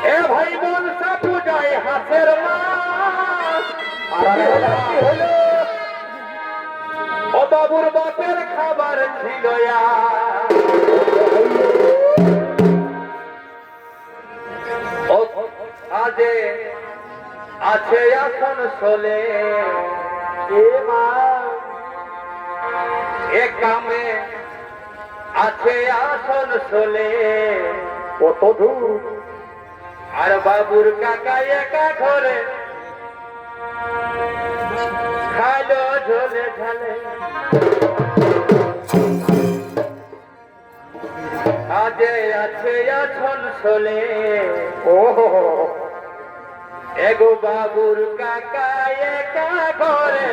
এ ভাই মনসা পূজায় হাসের মাছ হলো ও বাবুর বাপের খাবার ছিল আজে আছে এখন চলে এ মা এ কামে আছে আসন চলে কত দূর আর বাবুর কাকা একা ঘরে খালো ঝোলে ঝালে আজে আছে এখন চলে ও এগো বাবুর কাকা একা ঘরে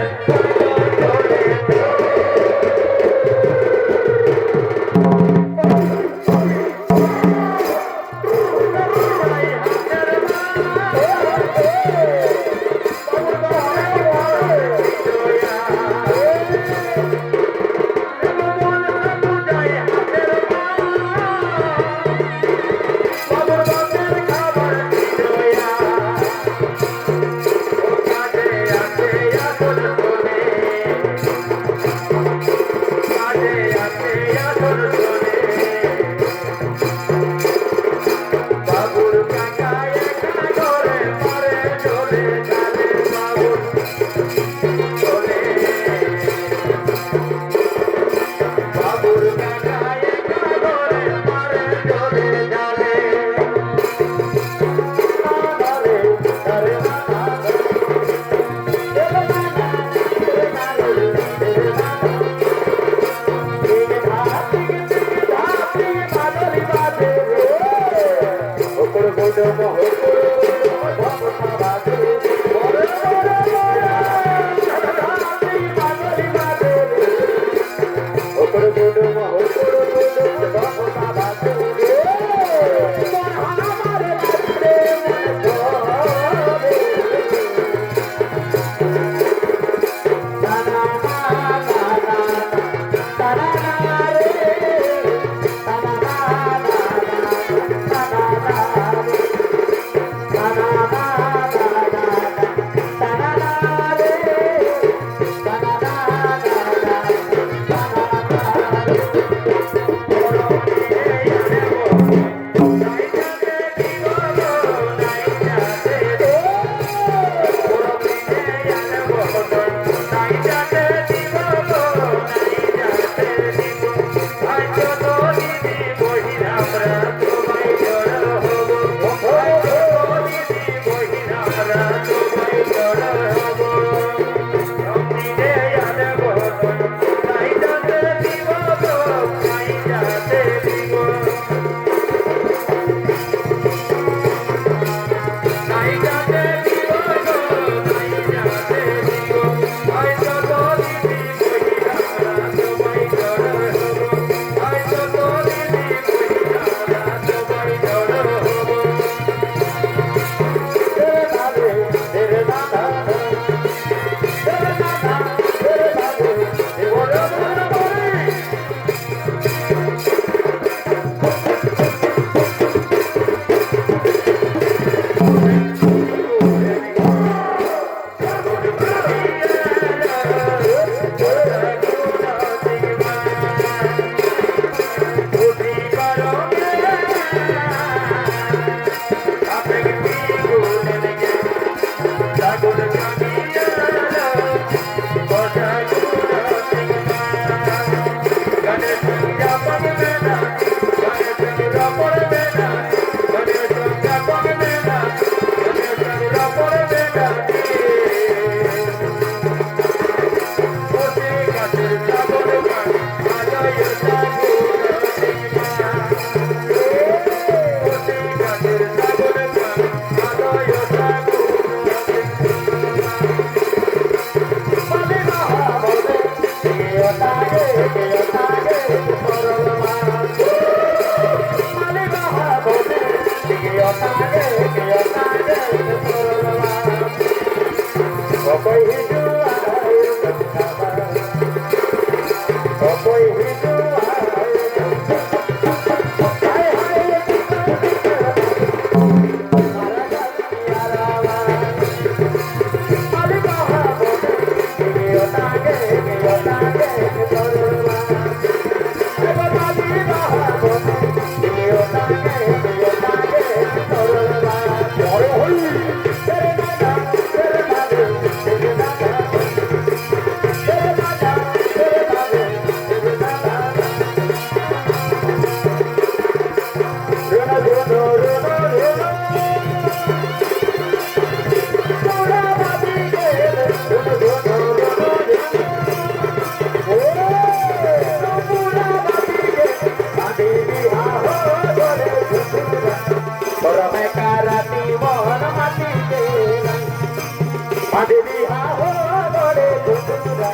মাদিনী হাওয়া গড়ে দুপুরা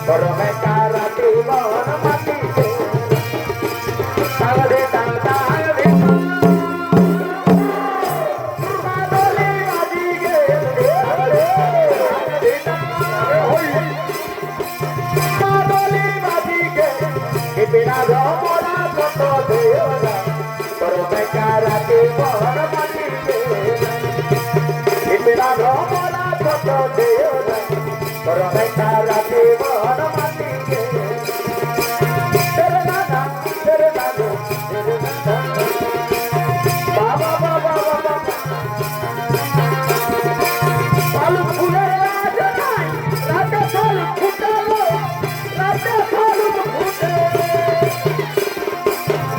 গরমে কারাতে মন মাটিতে তাগরে দাদা রে মাদলি বাজি গে রে মাদলি বাজি গে বিনা রমরা কত দেওরা গরমে কারাতে মন মাটিতে বিনা রমরা কত দেওরা গরমে কারাতে মন মাটিতে বাবা বাবা বাবা ফালু ফুলের রাজ নাই রাতে ফালু ফুটালো রাতে ফালু ফুটে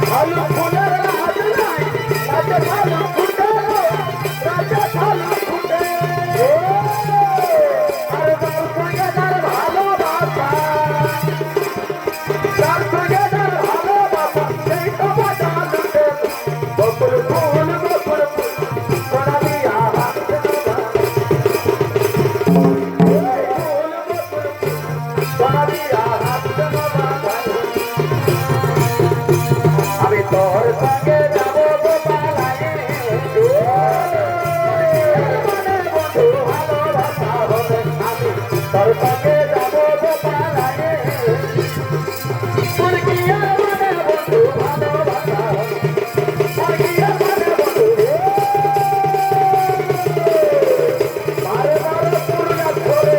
ফালু ফুলের রাজ নাই রাতে ফালু ফুটালো রাতে ফালু ফুটে আরে তার সঙ্গে তার ভালোবাসা তার সঙ্গে তার ভালোবাসা সেই তো বাজা লুটে বকুল ফুল সোনা দিয়া হাত আমি তোর সঙ্গে যাবো গোপালায়ে বন্ধু ভালোবাসা হবে আমি তোর সঙ্গে যাবো গোপালায়ে তোর কি আর মানে বন্ধু ভালোবাসা হবে তোর কি আর মানে বন্ধু মারে মারে পুরুলিয়া ধরে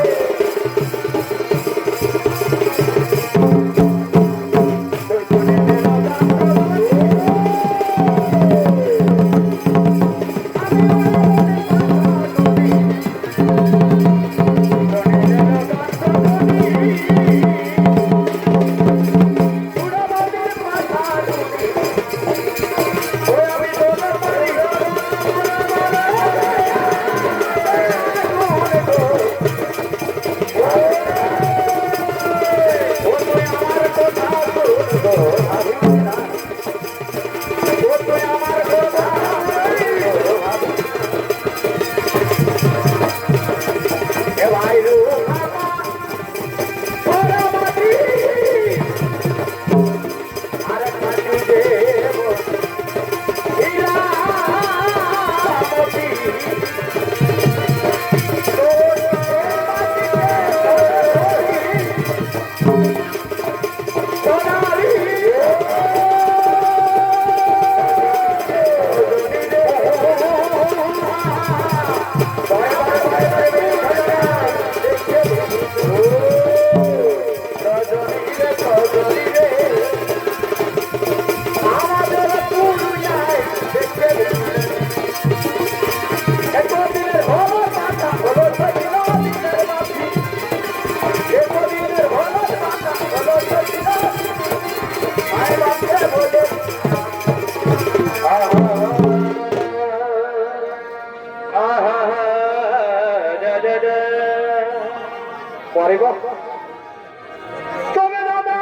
তবে দাদা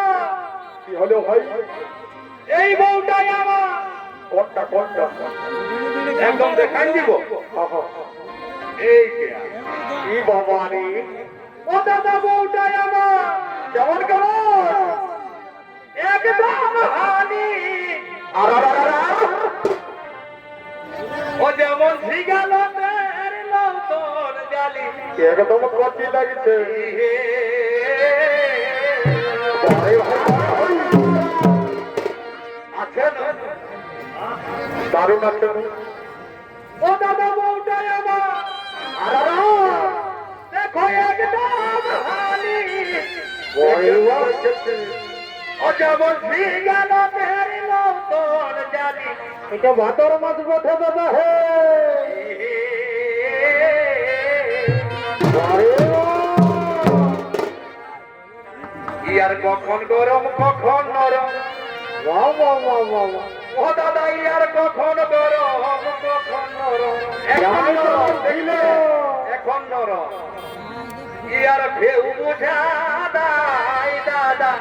কি হলো ভাই এই বউটাই আমার কোনটা কোনটা একদম দেখাই দিব এই কি বাবা রে ও দাদা বউটাই আমার কেমন কেমন একদম হানি ও যেমন ভিগাল তোর জালি একদম কচি লাগছে দারুণ আছে ও দাদা বউটাই আমার দেখো একদম হানি ও যেমন ভিগাল তোর জালি এটা ভাতর মাছ বটে দাদা হে ইয়ার কখন গরম কখন নরম ও দাদা ইয়ার কখন গরম কখন নরম এখন নরম ইয়ার ঢেউ বুঝা দাই দাদা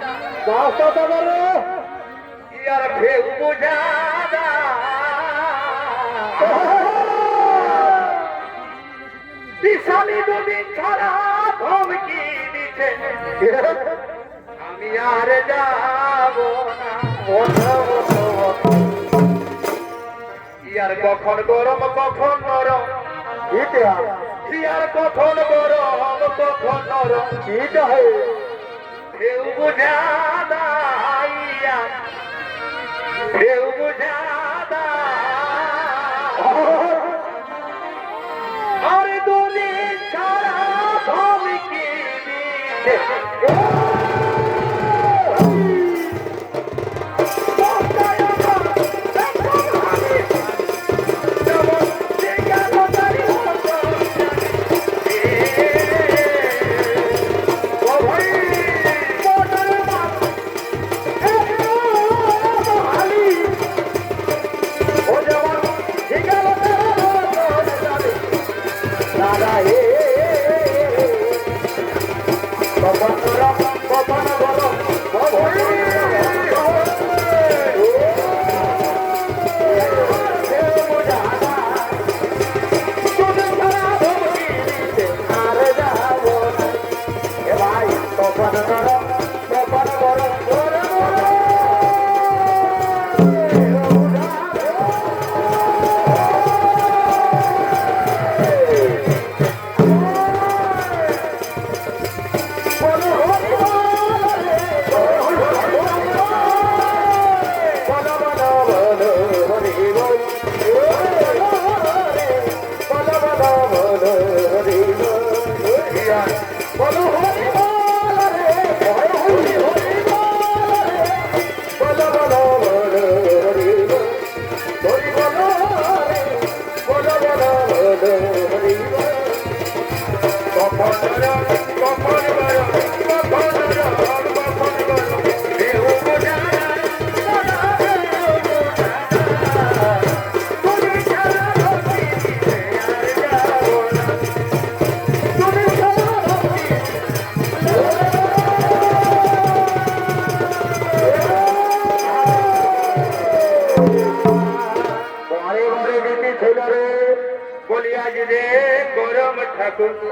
ইয়ার ঢেউ বুঝা দিশালি দুদিন ছাড়া পিঠে আমি আর যাব না ইয়ার কখন গরম কখন নরম ইয়ার কখন গরম কখন নরম কেউ বুঝা দাইয়া কেউ বুঝা দা আর দুনি ছাড়া ধমকি দিতে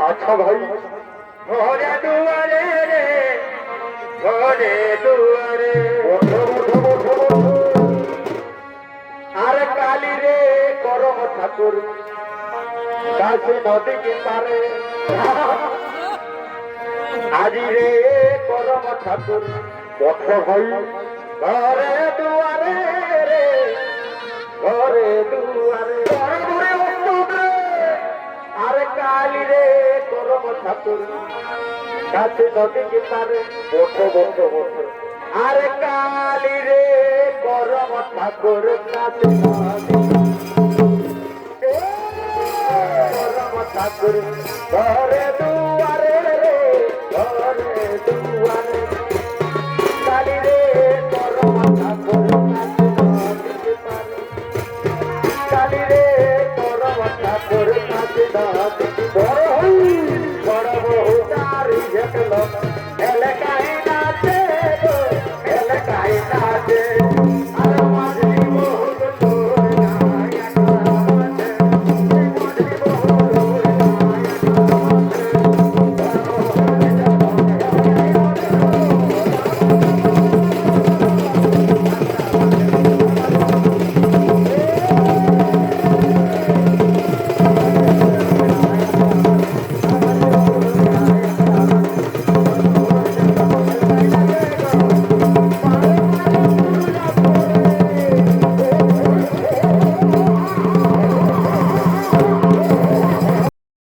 আচ্ছা ভাই ঘরে দুয়ারে রে ঘরে দুয়ারে আর কালী রে করম ঠাকুর কাছে নদী কি পারে আজি রে করম ঠাকুর আচ্ছা ভাই ঘরে দুয়ারে রে ঘরে দুয়ারে আর কালী রে করম ঠাকুর কাছে নদী কি পারে আর কালী রে করম ঠাকুর কাছে করম ঠাকুর ঘরে দুয়ারে রে ঘরে দুয়ারে কালী রে করম ঠাকুর কাছে নদী কি পারে কালী রে করম ঠাকুর